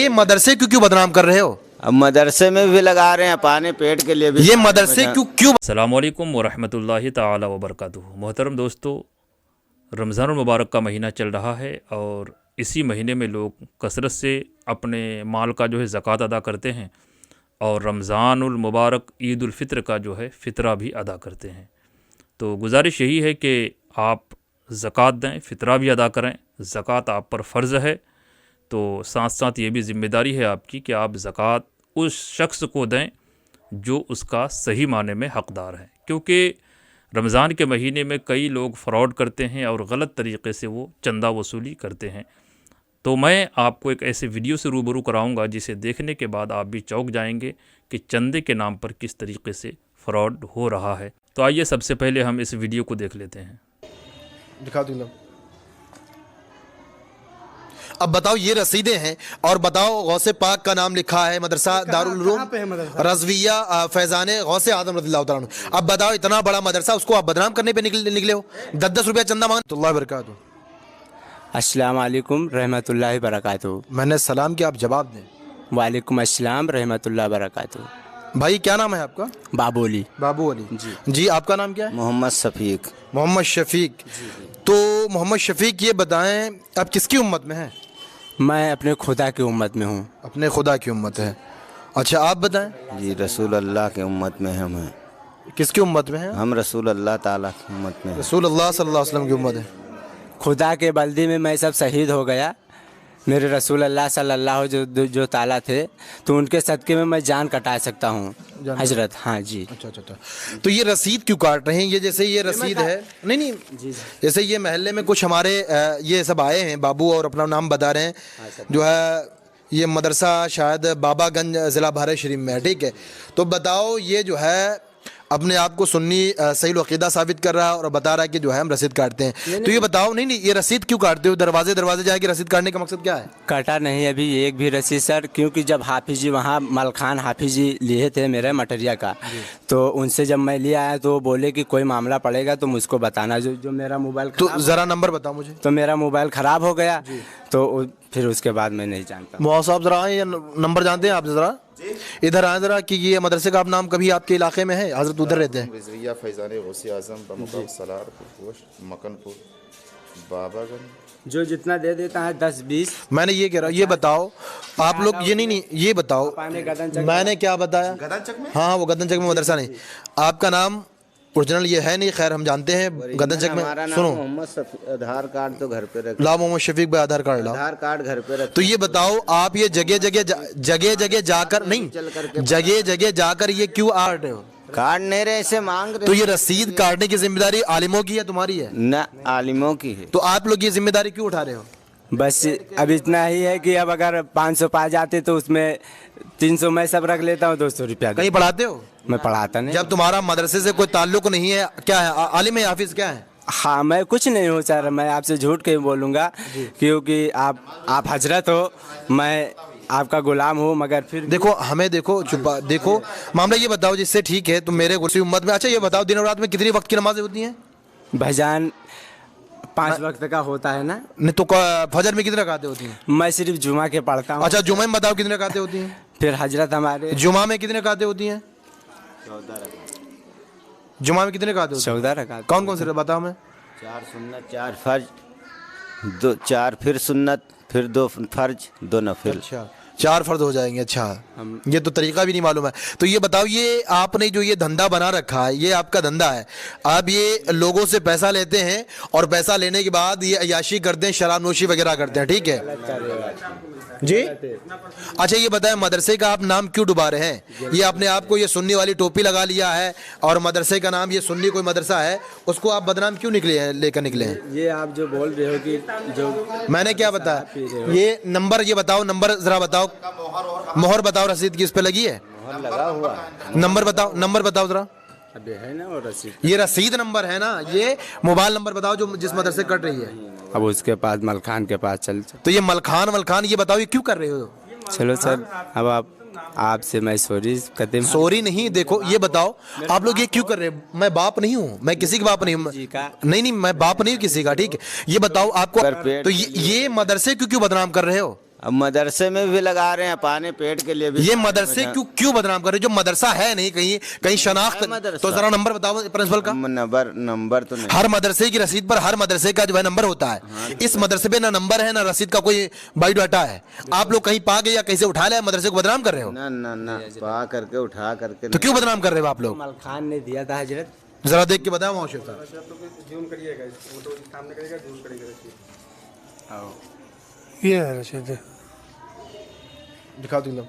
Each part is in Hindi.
ये मदरसे क्यों बदनाम कर रहे हो? अब मदरसे में भी लगा रहे हैं, पानी पेट के लिए भी। ये मदरसे क्यों? अस्सलाम वालेकुम वरहमतुल्लाहि ताला वबरकातुहू। मोहतरम दोस्तों, रमज़ानुल मुबारक का महीना चल रहा है और इसी महीने में लोग कसरत से अपने माल का जो है ज़कात अदा करते हैं और रमज़ानुल मुबारक ईद उल फ़ित्र का जो है फ़ितरा भी अदा करते हैं। तो गुजारिश यही है कि आप ज़कात दें, फ़ितरा भी अदा करें। ज़कात आप पर फ़र्ज़ है, तो साथ साथ ये भी ज़िम्मेदारी है आपकी कि आप ज़कात उस शख्स को दें जो उसका सही माने में हक़दार है, क्योंकि रमज़ान के महीने में कई लोग फ़्रॉड करते हैं और गलत तरीक़े से वो चंदा वसूली करते हैं। तो मैं आपको एक ऐसे वीडियो से रूबरू कराऊंगा जिसे देखने के बाद आप भी चौंक जाएंगे कि चंदे के नाम पर किस तरीके से फ़्रॉड हो रहा है। तो आइए सबसे पहले हम इस वीडियो को देख लेते हैं। दिखा दो। अब बताओ, ये रसीदें हैं और बताओ गौसे पाक का नाम लिखा है, मदरसा दारुल उलूम रज़विया फैज़ान गौसे आज़म रज़ियल्लाहु तआला अन्हु। अब बताओ, इतना बड़ा मदरसा, उसको आप बदनाम करने पे निकले हो। 10-10 रुपया चंदा मांग। अल्लाह बरकातहू। अस्सलाम वालेकुम रहमतुल्लाहि बरकातुहू। मैंने सलाम किया, आप जवाब दें। वालेकुम अस्सलाम रहमतुल्लाहि बरकातुहू। भाई क्या नाम है आपका? बाबू अली। बाबू अली जी। आपका नाम क्या है? मोहम्मद शफीक। मोहम्मद शफीक। तो मोहम्मद शफीक, ये बताएं आप किसकी उम्मत में हैं? मैं अपने खुदा की उम्मत में हूँ। अपने खुदा की उम्मत है। अच्छा, आप बताएं। जी, रसूल अल्लाह की उम्मत में हम हैं। किसकी उम्मत में हैं? हम रसूल अल्लाह ताला की उम्मत में हैं। रसूल अल्लाह सल्लल्लाहु अलैहि वसल्लम की उम्मत है। खुदा के बल्दी में मैं सब शहीद हो गया। मेरे रसूल अल्लाह सल्लल्लाहु जो ताला थे, तो उनके सदक़े में मैं जान कटा सकता हूँ हजरत। हाँ जी। अच्छा। तो ये रसीद क्यों काट रहे हैं? ये जैसे ये रसीद है, नहीं जी, जैसे ये महल्ले में कुछ हमारे ये सब आए हैं बाबू और अपना नाम बता रहे हैं, जो है ये मदरसा शायद बाबागंज ज़िला भारत शरीफ में है, ठीक है। तो बताओ, ये जो है अपने आप को सुन्नी सही अक़ीदा साबित कर रहा है और बता रहा है कि जो है हम रसीद काटते हैं। तो ये बताओ, नहीं ये रसीद क्यों काटते हो? दरवाजे जाके रसीद काटने का मकसद क्या है? काटा नहीं अभी एक भी रसीद सर, क्योंकि जब हाफिज जी वहाँ मलखान हाफिज जी लिए थे मेरे मटरिया का, तो उनसे जब मैं ले आया तो बोले कि कोई मामला पड़ेगा तो मुझको बताना। जो मेरा मोबाइल, तो ज़रा नंबर बताओ मुझे। तो मेरा मोबाइल ख़राब हो गया, तो फिर उसके बाद मैं नहीं जानता। मौलाना साहब ज़रा आए, नंबर जानते हैं आप? ज़रा इधर आए ज़रा, कि ये मदरसे का आप नाम कभी आपके इलाके में है? हज़रत उधर रहते हैं। रज़विया फैज़ान गौसे आज़म बमुकाम सलार मकनपुर बाबागंज। जो जितना दे देता है 10-20। मैंने ये कह रहा, ये बताओ आप लोग, ये नहीं ये बताओ मैंने क्या बताया? हाँ, वो गदन चक में मदरसा नहीं। आपका नाम ओरिजिनल ये है नहीं, खैर हम जानते हैं गदन चक में। सुनो, आधार कार्ड तो घर पे रख लाओ मोहम्मद शफीक भाई, आधार कार्ड लाओ। आधार कार्ड घर पे रख। तो ये बताओ, आप ये जगह जाकर नहीं, जगह जाकर ये क्यों आ रहे हो? कार्ड नहीं रहे, ऐसे मांग रहे। तो ये रसीद काटने की जिम्मेदारी आलिमों की है, तुम्हारी है? न, आलिमों की है। तो आप लोग ये जिम्मेदारी क्यों उठा रहे हो? बस अब इतना ही है कि अब अगर 500 पा जाते तो उसमें 300 मैं सब रख लेता हूँ, 200 रुपया। कहीं पढ़ाते हो? मैं पढ़ाता नहीं। जब तुम्हारा मदरसे से कोई ताल्लुक नहीं है, क्या है, आलिम है, हाफिज क्या है? हाँ, मैं कुछ नहीं हूँ सर, मैं आपसे झूठ के बोलूँगा, क्योंकि आप हजरत हो, मैं आपका गुलाम हूँ, मगर फिर देखो हमें, देखो मामला ये बताओ जिससे ठीक है, तुम मेरे गुस्से उम्मत में। अच्छा ये बताओ, दिन और रात में कितनी वक्त की नमाजें होती हैं? भाईजान 5 वक्त का होता है ना। नहीं तो फजर में कितनी रकातें होती हैं? मैं सिर्फ जुमा के पढ़ता हूँ। अच्छा, जुमा में बताओ कितनी रकातें होती हैं? फिर हजरत हमारे जुमा में कितनी रकातें होती हैं? 14 जुमा में कितने रकातें होती हैं? 14 रकात। कौन कौन से बताओ? मैं 4 सुन्नत, 4 फर्ज, 4 फिर सुन्नत, फिर 2 फर्ज, 2 नफिल। अच्छा, 4 फर्ज हो जाएंगे। अच्छा, ये तो तरीका भी नहीं मालूम है। तो ये बताओ, ये आपने जो ये धंधा बना रखा है, ये आपका धंधा है, आप ये लोगों से पैसा लेते हैं और पैसा लेने के बाद ये अयाशी करते हैं, शराब नोशी वगैरह करते हैं, ठीक है जी? अच्छा ये बताएं, मदरसे का आप नाम क्यों डुबा रहे हैं? ये अपने आप को ये सुन्नी वाली टोपी लगा लिया है और मदरसे का नाम ये सुन्नी कोई मदरसा है, उसको आप बदनाम क्यों लेकर निकले हैं? ये आप जो बोल रहे हो कि जो मैंने क्या बताया? ये नंबर, ये बताओ नंबर ज़रा बताओ, मोहर बताओ रसीद की इस पे लगी है? मोहर लगा हुआ। नंबर बताओ ज़रा। अबे है ना वो रसीद, ये रसीद नंबर है ना? ये मोबाइल नंबर बताओ जो जिस मदरसे कट रही है। अब उसके पास मलखान के पास चल। तो ये मलखान ये बताओ, ये क्यों कर रहे हो? चलो सर, अब आपसे मैं सॉरी कहते। सॉरी नहीं, देखो ये बताओ आप लोग ये क्यों कर रहे हैं? मैं बाप नहीं हूँ, मैं किसी का बाप नहीं हूँ। नहीं मैं बाप नहीं हूँ किसी का, ठीक है? ये बताओ आपको, तो ये मदरसे क्यों बदनाम कर रहे हो? अब मदरसे में भी लगा रहे हैं, पाने पेट के लिए भी। ये मदरसे क्यों बदनाम कर रहे हो? जो मदरसा है नहीं, कहीं शनाख्त, तो जरा नंबर बताओ प्रिंसिपल का। नंबर तो नहीं। हर मदरसे की रसीद पर हर मदरसे का जो है नंबर होता है। हाँ, इस मदरसे पे ना नंबर है ना रसीद का कोई बायोडाटा है। आप लोग कहीं पा गए या कैसे उठा लिया, मदरसे को बदनाम कर रहे हो? ना ना ना, पा करके उठा करके। तो क्यों बदनाम कर रहे हो आप लोग? मल खान ने दिया था हजरत। जरा देख के बताओ मौशूद साहब। ये है रसीद, दिखाओ दिलो।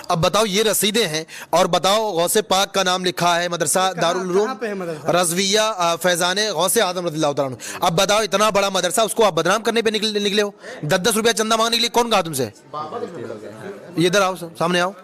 अब बताओ, ये रसीदें हैं और बताओ गौसे पाक का नाम लिखा है, मदरसा दारुल उलूम कहाँ पे है मदरसा? रजविया फैजाने गौसे आदम रज़ियल्लाहु तआला अन्हु। अब बताओ, इतना बड़ा मदरसा, उसको आप बदनाम करने पे निकले हो। 10-10 रुपया चंदा मांगने के लिए कौन कहा तुमसे? ये इधर आओ, सामने आओ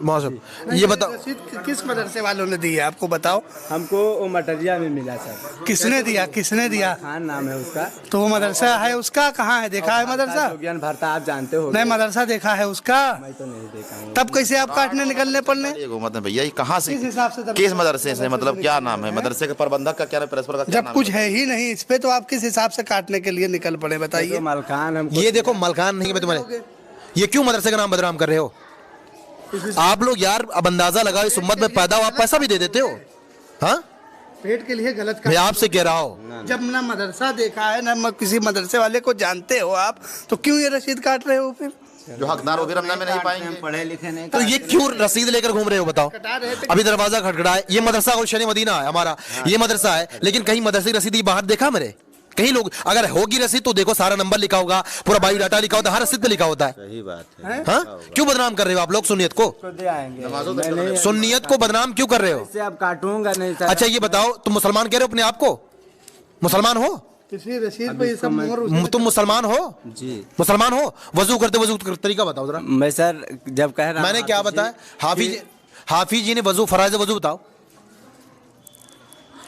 मौसम, ये बताओ रसीद किस मदरसे वालों ने दी है आपको बताओ? हमको वो मटरिया में मिला सर। किसने दिया, किसने दिया? खान नाम है उसका। तो वो मदरसा है उसका, कहाँ है, देखा है मदरसा? जोगियान भरता आप जानते हो। नहीं, मदरसा देखा है उसका? मैं तो नहीं देखा हूँ। तब कैसे आप काटने निकलने पड़ने? ये घूमत है भैया, ये कहाँ से, किस हिसाब से? किस मदरसे से, मतलब क्या नाम है मदरसे के प्रबंधक का, क्या नाम, प्रिंसिपल का क्या जब नाम कुछ है ही नहीं इस पे, तो आप किस हिसाब से काटने के लिए निकल पड़े बताइए? मलखान हमको ये देखो मलखान नहीं, मैं तुम्हारे, ये क्यों मदरसे का नाम बदनाम कर रहे हो आप लोग? यार अब अंदाजा लगाओ, इस उम्मत में पैदा हो, आप पैसा भी दे देते हो। हाँ, पेट के लिए गलत मैं काम। आपसे कह रहा हूँ, जब ना मदरसा देखा है ना किसी मदरसे वाले को जानते हो आप, तो क्यों ये रसीद काट रहे हो फिर? जो हकदार वो भी रमजान में नहीं पाएंगे। पढ़े लिखे नहीं। तो ये क्यों रसीद लेकर घूम रहे हो बताओ? अभी दरवाजा खटखटा है, ये मदरसा गुलशन मदीना है हमारा, ये मदरसा है, लेकिन कहीं मदरसे की रसीद ये बाहर देखा मेरे? कहीं लोग अगर होगी रसीद तो देखो, सारा नंबर लिखा होगा, पूरा बायोडाटा लिखा होता है, हर रसीद पे लिखा होता है। सही बात है। हाँ, क्यों बदनाम कर रहे हो आप लोग सुन्नियत को? दे आएंगे। सुन्नियत को बदनाम क्यों कर रहे हो? इससे अब काटूंगा नहीं सर। अच्छा ये बताओ, तुम मुसलमान कह रहे हो अपने आप को? मुसलमान हो किसी रसीद पे ये सब मोहर तुम? मुसलमान हो? जी मुसलमान हो? वजू करते वजू का तरीका बताओ जरा। मैं सर जब कह रहा मैंने क्या बताया? हाफिज जी ने वजू, फराइज वजू बताओ।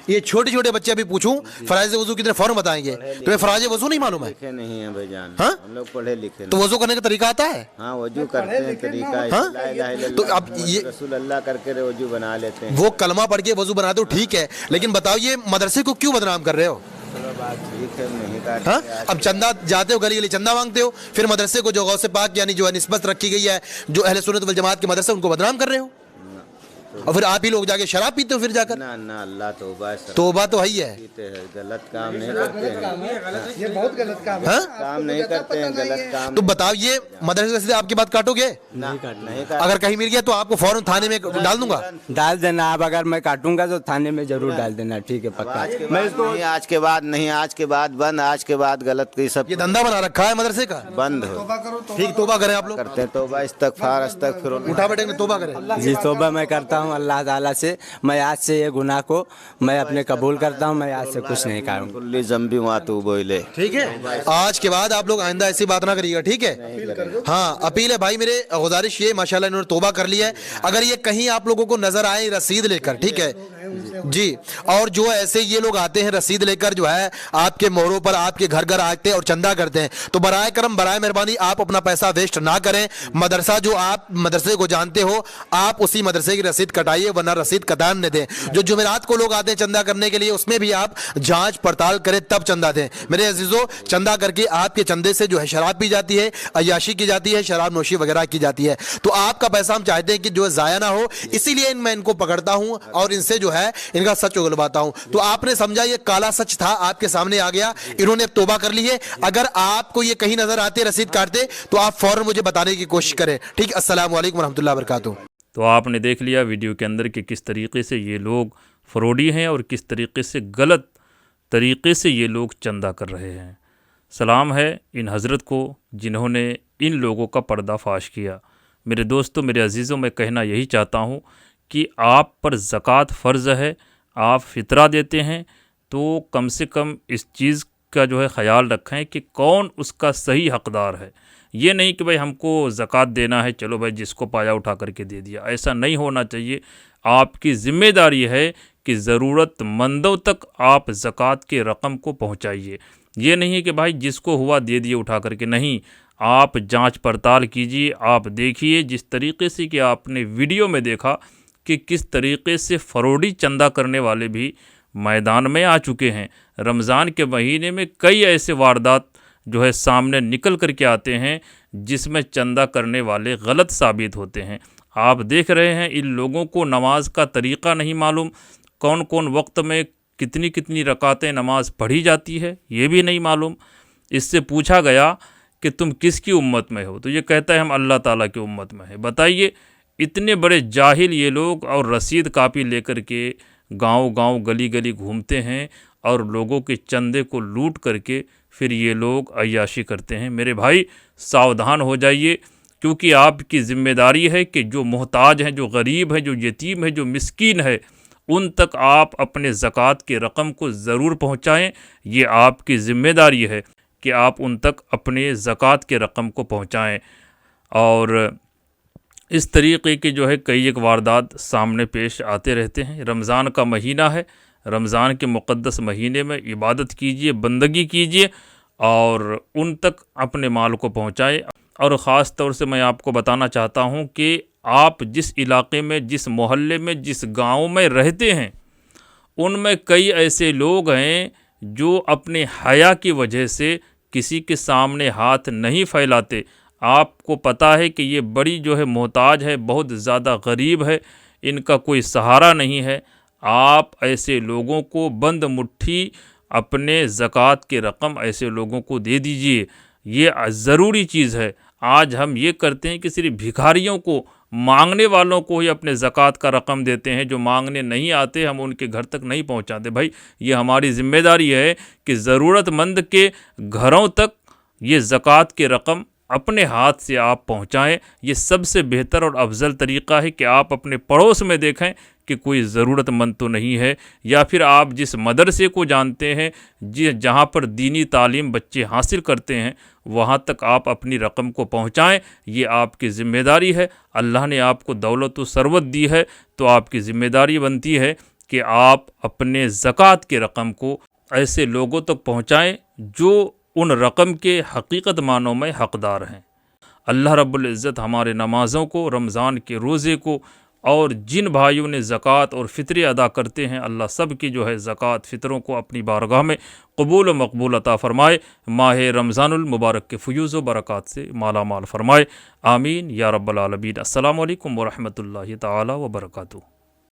ये छोटे छोटे बच्चे अभी पूछूं फराइज वजू कितने फौरन बताएंगे? तुम्हें फराइज वजू नहीं मालूम है? लिखे नहीं है भाईजान। हाँ? हम लोग पढ़े लिखे तो वजू करने का तरीका आता है? हाँ, वजू करते हैं, तरीका है। हाँ? ला इलाहा इल्लल्लाह, तो अब ये रसूल अल्लाह करके वजू बना लेते हैं। वो कलमा पढ़ के वजू बनाते हो, ठीक है, लेकिन बताओ ये मदरसे को क्यों बदनाम कर रहे हो? चलो बात ठीक है, नहीं काट। हाँ? अब चंदा जाते हो, गली गली चंदा मांगते हो, फिर मदरसे को जो गौसे पाक यानी जो है निस्बत रखी गई है, जो अहले सुन्नत वल जमात के मदरसे, उनको बदनाम कर रहे हो। और फिर आप ही लोग जाके शराब पीते हो फिर जाकर। ना ना, अल्लाह तौबा तौबा तो है ही है। पीते हैं, गलत काम नहीं करते हैं। ये बहुत गलत काम है। हाँ? काम नहीं करते हैं, गलत काम। तो बताओ, ये मदरसे से आपकी बात काटोगे? नहीं काट। अगर कहीं मिल गया तो आपको फौरन थाने में डाल दूंगा। डाल देना आप, अगर मैं काटूंगा तो थाने में जरूर डाल देना, ठीक है पक्का। मैं इसको नहीं, आज के बाद नहीं, आज के बाद बंद, आज के बाद गलत की सब ये धंधा बना रखा है मदरसे का, बंद हो। ठीक, तौबा करें आप लोग। करते हैं तौबा, इस्तगफार, अस्तगफिरुल्लाह। उठा बैठेंगे तौबा करें। जी तौबा मैं करता हूँ अल्लाह ताला से। मैं आज से ये गुनाह को मैं अपने कबूल करता हूँ, मैं आज से कुछ नहीं करूँगा। कुल्ली ज़म्बी मातू बोले। ठीक है, आज के बाद आप लोग आइंदा ऐसी बात ना करिएगा, ठीक है? हाँ, अपील है भाई, मेरे गुजारिश ये, माशाल्लाह इन्होंने तौबा कर लिया है। अगर ये कहीं आप लोगों को नजर आए रसीद लेकर, ठीक है जी, और जो ऐसे ये लोग आते हैं रसीद लेकर, जो है आपके मोहरों पर आपके घर घर आते हैं और चंदा करते हैं, तो बराए करम बराए मेहरबानी आप अपना पैसा वेस्ट ना करें। मदरसा जो आप मदरसे को जानते हो, आप उसी मदरसे की रसीद कटाइए, वरना रसीद कतान न दें। जो जुमेरात को लोग आते हैं चंदा करने के लिए, उसमें भी आप जांच पड़ताल करें तब चंदा दें। मेरे अजीजों, चंदा करके आपके चंदे से जो है शराब पी जाती है, अय्याशी की जाती है, शराब नोशी वगैरह की जाती है। तो आपका पैसा हम चाहते हैं कि जो है जाया ना हो, इसीलिए मैं इनको पकड़ता हूं और इनसे जो है इनका सच उगलवाता हूं। तो आपने समझा ये काला सच था, आपके सामने आ गया, इन्होंने अब तौबा कर ली है। अगर आपको ये कहीं नजर आते रसीद काटते तो आप फौरन मुझे बताने की कोशिश करें, ठीक? अस्सलाम वालेकुम रहमतुल्लाहि व बरकातुहू। तो आपने देख लिया वीडियो के अंदर कि किस तरीके से ये लोग फ्रॉडी हैं और किस तरीके से गलत तरीके से ये लोग चंदा कर रहे हैं। सलाम है इन हज़रत को जिन्होंने इन लोगों का पर्दाफाश किया। मेरे दोस्तों, मेरे अजीज़ों, मैं कहना यही चाहता हूँ कि आप पर ज़कात फ़र्ज़ है, आप फ़ितरा देते हैं तो कम से कम इस चीज़ का जो है ख़याल रखें कि कौन उसका सही हक़दार है। ये नहीं कि भाई हमको ज़कात देना है, चलो भाई जिसको पाया उठा करके दे दिया, ऐसा नहीं होना चाहिए। आपकी ज़िम्मेदारी है कि ज़रूरतमंदों तक आप ज़कात के रकम को पहुँचाइए। ये नहीं कि भाई जिसको हुआ दे दिए उठा करके, नहीं, आप जांच पड़ताल कीजिए। आप देखिए जिस तरीके से कि आपने वीडियो में देखा कि किस तरीके से फरोडी चंदा करने वाले भी मैदान में आ चुके हैं। रमज़ान के महीने में कई ऐसे वारदात जो है सामने निकल कर के आते हैं, जिसमें चंदा करने वाले गलत साबित होते हैं। आप देख रहे हैं इन लोगों को नमाज का तरीक़ा नहीं मालूम, कौन कौन वक्त में कितनी कितनी रकातें नमाज पढ़ी जाती है ये भी नहीं मालूम। इससे पूछा गया कि तुम किसकी उम्मत में हो, तो ये कहता है हम अल्लाह ताला की उम्मत में है। बताइए, इतने बड़े जाहिल ये लोग, और रसीद कापी लेकर के गांव गांव गली गली घूमते हैं और लोगों के चंदे को लूट करके फिर ये लोग अय्याशी करते हैं। मेरे भाई सावधान हो जाइए, क्योंकि आपकी ज़िम्मेदारी है कि जो मोहताज हैं, जो गरीब हैं, जो यतीम है, जो मिस्कीन है, उन तक आप अपने ज़कात की रकम को ज़रूर पहुँचाएँ। ये आपकी ज़िम्मेदारी है कि आप उन तक अपने ज़कात के रकम को पहुँचाएँ। और इस तरीक़े के जो है कई एक वारदात सामने पेश आते रहते हैं। रमज़ान का महीना है, रमज़ान के मुक़द्दस महीने में इबादत कीजिए, बंदगी कीजिए और उन तक अपने माल को पहुँचाएँ। और ख़ास तौर से मैं आपको बताना चाहता हूँ कि आप जिस इलाके में, जिस मोहल्ले में, जिस गांव में रहते हैं, उनमें कई ऐसे लोग हैं जो अपने हया की वजह से किसी के सामने हाथ नहीं फैलाते। आपको पता है कि ये बड़ी जो है मोहताज है, बहुत ज़्यादा गरीब है, इनका कोई सहारा नहीं है। आप ऐसे लोगों को बंद मुट्ठी अपने ज़कात के रकम ऐसे लोगों को दे दीजिए, ये ज़रूरी चीज़ है। आज हम ये करते हैं कि सिर्फ भिखारियों को, मांगने वालों को ही अपने ज़कात का रकम देते हैं, जो मांगने नहीं आते हम उनके घर तक नहीं पहुंचाते। भाई ये हमारी ज़िम्मेदारी है कि ज़रूरतमंद के घरों तक ये ज़कात के रकम अपने हाथ से आप पहुंचाएं। ये सबसे बेहतर और अफजल तरीक़ा है कि आप अपने पड़ोस में देखें कि कोई ज़रूरतमंद तो नहीं है, या फिर आप जिस मदरसे को जानते हैं जहाँ पर दीनी तालीम बच्चे हासिल करते हैं, वहाँ तक आप अपनी रकम को पहुँचाएँ। ये आपकी ज़िम्मेदारी है। अल्लाह ने आपको दौलत व सरवत दी है, तो आपकी ज़िम्मेदारी बनती है कि आप अपने ज़कात के रकम को ऐसे लोगों तक पहुँचाएँ जो उन रकम के हकीकत मानों में हक़दार हैं। अल्लाह रब्बुल इज़्ज़त हमारे नमाज़ों को, रमज़ान के रोज़े को, और जिन भाइयों ने ज़कात और फ़ितरे अदा करते हैं, अल्लाह सब की जो है ज़कात फ़ितरों को अपनी बारगाह में कबूल व मकबूल अता फ़रमाए। माह रमज़ानुल मुबारक के फ़यूज़ व बरक़ात से माला माल फ़रमाए। आमीन या रब्बल आलमीन। अस्सलामु अलैकुम व रहमतुल्लाहि तआला व बरकातुहू।